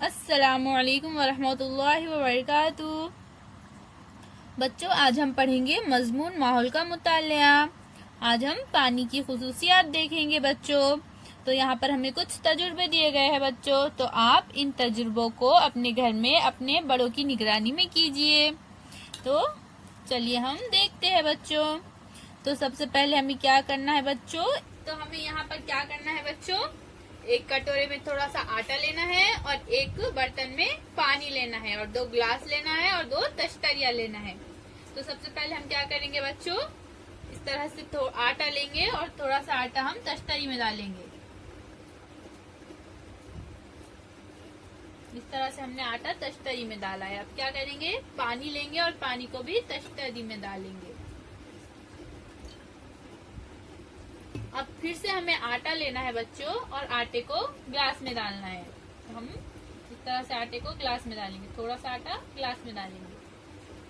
अस्सलामुअलैकुम वरहमतुल्लाहि वबरकातुहू। बच्चों, आज हम पढ़ेंगे मजमून माहौल का मुतालिया। आज हम पानी की खुसूसियात देखेंगे बच्चों। तो यहाँ पर हमें कुछ तजुर्बे दिए गए हैं बच्चों, तो आप इन तजुर्बों को अपने घर में अपने बड़ों की निगरानी में कीजिए। तो चलिए हम देखते हैं बच्चों। तो सबसे पहले हमें क्या करना है बच्चों, तो हमें यहाँ पर क्या करना है बच्चों, एक कटोरे में थोड़ा सा आटा लेना है और एक बर्तन में पानी लेना है और 2 गिलास लेना है और 2 तश्तरिया लेना है। तो सबसे पहले हम क्या करेंगे बच्चों, इस तरह से आटा लेंगे और थोड़ा सा आटा हम तश्तरी में डालेंगे। इस तरह से हमने आटा तश्तरी में डाला है। अब क्या करेंगे, पानी लेंगे और पानी को भी तश्तरी में डालेंगे। अब फिर से हमें आटा लेना है बच्चों और आटे को ग्लास में डालना है। तो हम इस तरह से आटे को ग्लास में डालेंगे, थोड़ा सा आटा ग्लास में डालेंगे।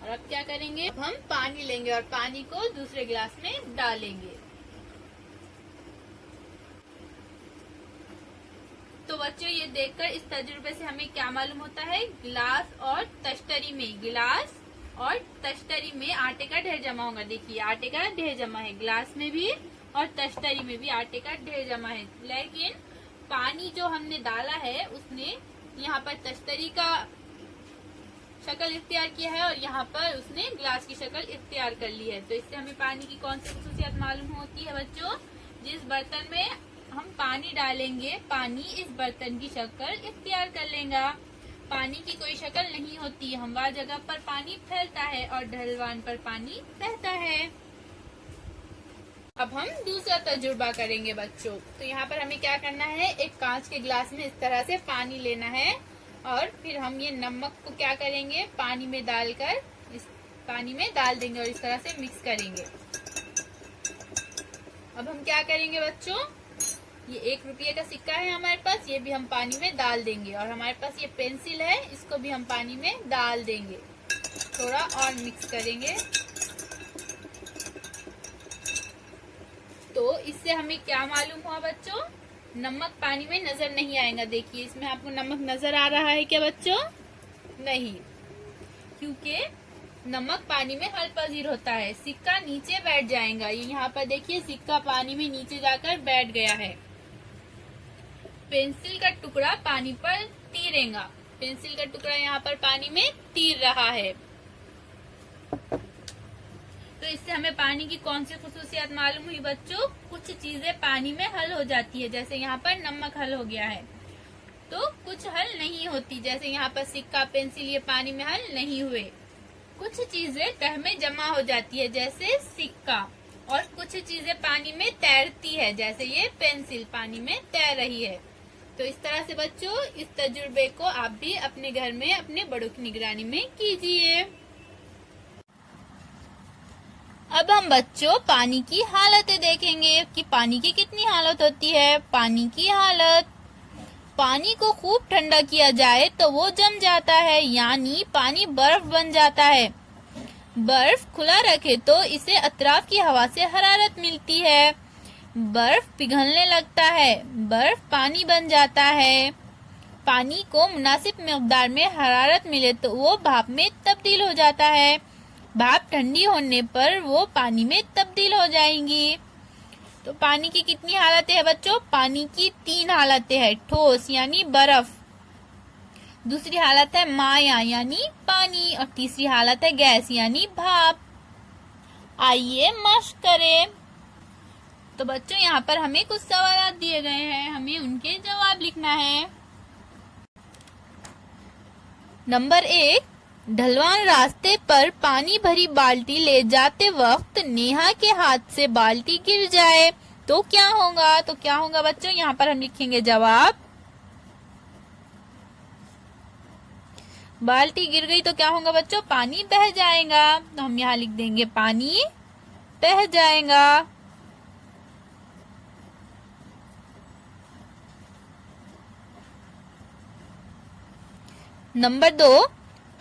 और अब क्या करेंगे, अब हम पानी लेंगे और पानी को दूसरे ग्लास में डालेंगे। तो बच्चों, ये देखकर इस तजुर्बे से हमें क्या मालूम होता है, गिलास और तश्तरी में आटे का ढेर जमा होगा। देखिए, आटे का ढेर जमा है, गिलास में भी और तश्तरी में भी आटे का ढेर जमा है। लेकिन पानी जो हमने डाला है उसने यहाँ पर तश्तरी का शक्ल इख्तियार किया है और यहाँ पर उसने गिलास की शक्ल इख्तियार कर ली है। तो इससे हमें पानी की कौन सी खुसूसियत मालूम होती है बच्चों, जिस बर्तन में हम पानी डालेंगे पानी इस बर्तन की शक्ल इख्तियार कर लेगा। पानी की कोई शक्ल नहीं होती, हमवार जगह पर पानी फैलता है और ढलवान पर पानी बहता है। अब हम दूसरा तजुर्बा करेंगे बच्चों। तो यहाँ पर हमें क्या करना है, एक कांच के गिलास में इस तरह से पानी लेना है और फिर हम ये नमक को क्या करेंगे, पानी में डालकर इस पानी में डाल देंगे और इस तरह से मिक्स करेंगे। अब हम क्या करेंगे बच्चों, ये 1 रुपये का सिक्का है हमारे पास, ये भी हम पानी में डाल देंगे। और हमारे पास ये पेंसिल है, इसको भी हम पानी में डाल देंगे। थोड़ा और मिक्स करेंगे। तो इससे हमें क्या मालूम हुआ बच्चों, नमक पानी में नजर नहीं आएगा। देखिए, इसमें आपको नमक नजर आ रहा है क्या बच्चों, नहीं, क्योंकि नमक पानी में हल पजीर होता है। सिक्का नीचे बैठ जाएगा। ये यहाँ पर देखिए, सिक्का पानी में नीचे जाकर बैठ गया है। पेंसिल का टुकड़ा पानी पर तीरेगा, पेंसिल का टुकड़ा यहाँ पर पानी में तीर रहा है। तो इससे हमें पानी की कौन सी खुसूसियत मालूम हुई बच्चों, कुछ चीजें पानी में हल हो जाती है, जैसे यहाँ पर नमक हल हो गया है। तो कुछ हल नहीं होती, जैसे यहाँ पर सिक्का पेंसिल ये पानी में हल नहीं हुए। कुछ चीजें तह में जमा हो जाती है, जैसे सिक्का, और कुछ चीजें पानी में तैरती है, जैसे ये पेंसिल पानी में तैर रही है। तो इस तरह से बच्चों, इस तजुर्बे को आप भी अपने घर में अपने बड़ों की निगरानी में कीजिए। अब हम बच्चों पानी की हालतें देखेंगे कि पानी की कितनी हालत होती है। पानी की हालत, पानी को खूब ठंडा किया जाए तो वो जम जाता है, यानी पानी बर्फ बन जाता है। बर्फ खुला रखे तो इसे अतराफ की हवा से हरारत मिलती है, बर्फ पिघलने लगता है, बर्फ पानी बन जाता है। पानी को मुनासिब मिक़दार में हरारत मिले तो वो भाप में तब्दील हो जाता है, भाप ठंडी होने पर वो पानी में तब्दील हो जाएंगी। तो पानी की कितनी हालतें हैं बच्चों, पानी की 3 हालतें हैं, ठोस यानी बर्फ, दूसरी हालत है माया यानी पानी, और तीसरी हालत है गैस यानी भाप। आइए मश्क करें। तो बच्चों, यहाँ पर हमें कुछ सवाल दिए गए हैं, हमें उनके जवाब लिखना है। नंबर 1, ढलवान रास्ते पर पानी भरी बाल्टी ले जाते वक्त नेहा के हाथ से बाल्टी गिर जाए तो क्या होगा। तो क्या होगा बच्चों, यहाँ पर हम लिखेंगे जवाब, बाल्टी गिर गई तो क्या होगा बच्चों, पानी बह जाएगा। तो हम यहाँ लिख देंगे पानी बह जाएगा। नंबर 2,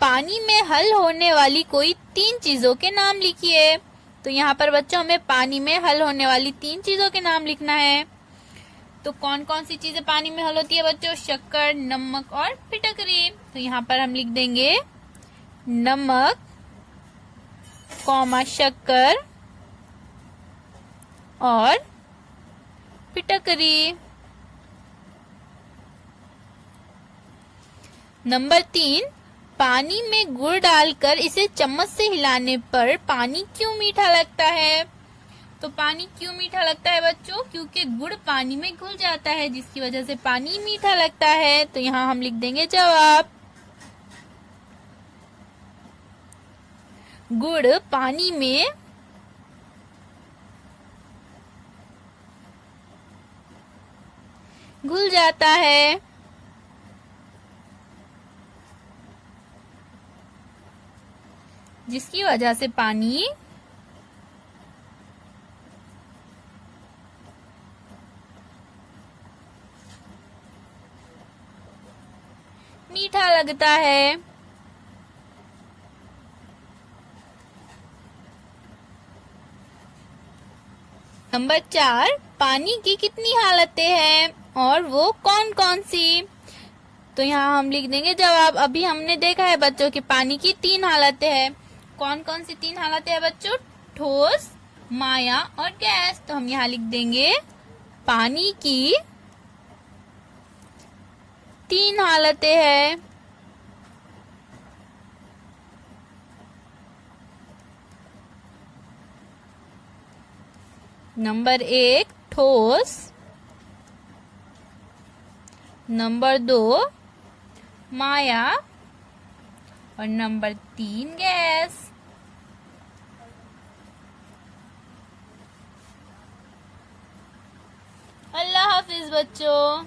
पानी में हल होने वाली कोई 3 चीजों के नाम लिखिए। तो यहाँ पर बच्चों हमें पानी में हल होने वाली 3 चीजों के नाम लिखना है। तो कौन कौन सी चीजें पानी में हल होती है बच्चों? शक्कर, नमक और फिटकरी। तो यहाँ पर हम लिख देंगे नमक, कॉमा शक्कर और फिटकरी। नंबर 3, पानी में गुड़ डालकर इसे चम्मच से हिलाने पर पानी क्यों मीठा लगता है? तो पानी क्यों मीठा लगता है बच्चों? क्योंकि गुड़ पानी में घुल जाता है, जिसकी वजह से पानी मीठा लगता है। तो यहाँ हम लिख देंगे जवाब, गुड़ पानी में घुल जाता है। जिसकी वजह से पानी मीठा लगता है। नंबर 4, पानी की कितनी हालतें हैं और वो कौन कौन सी? तो यहाँ हम लिख देंगे जवाब, अभी हमने देखा है बच्चों कि पानी की 3 हालतें हैं। कौन कौन सी 3 हालतें हैं बच्चों? ठोस, माया और गैस। तो हम यहाँ लिख देंगे पानी की 3 हालतें हैं। नंबर 1 ठोस, नंबर 2 माया और नंबर 3 गैस। अल्लाह हाफिज बच्चों।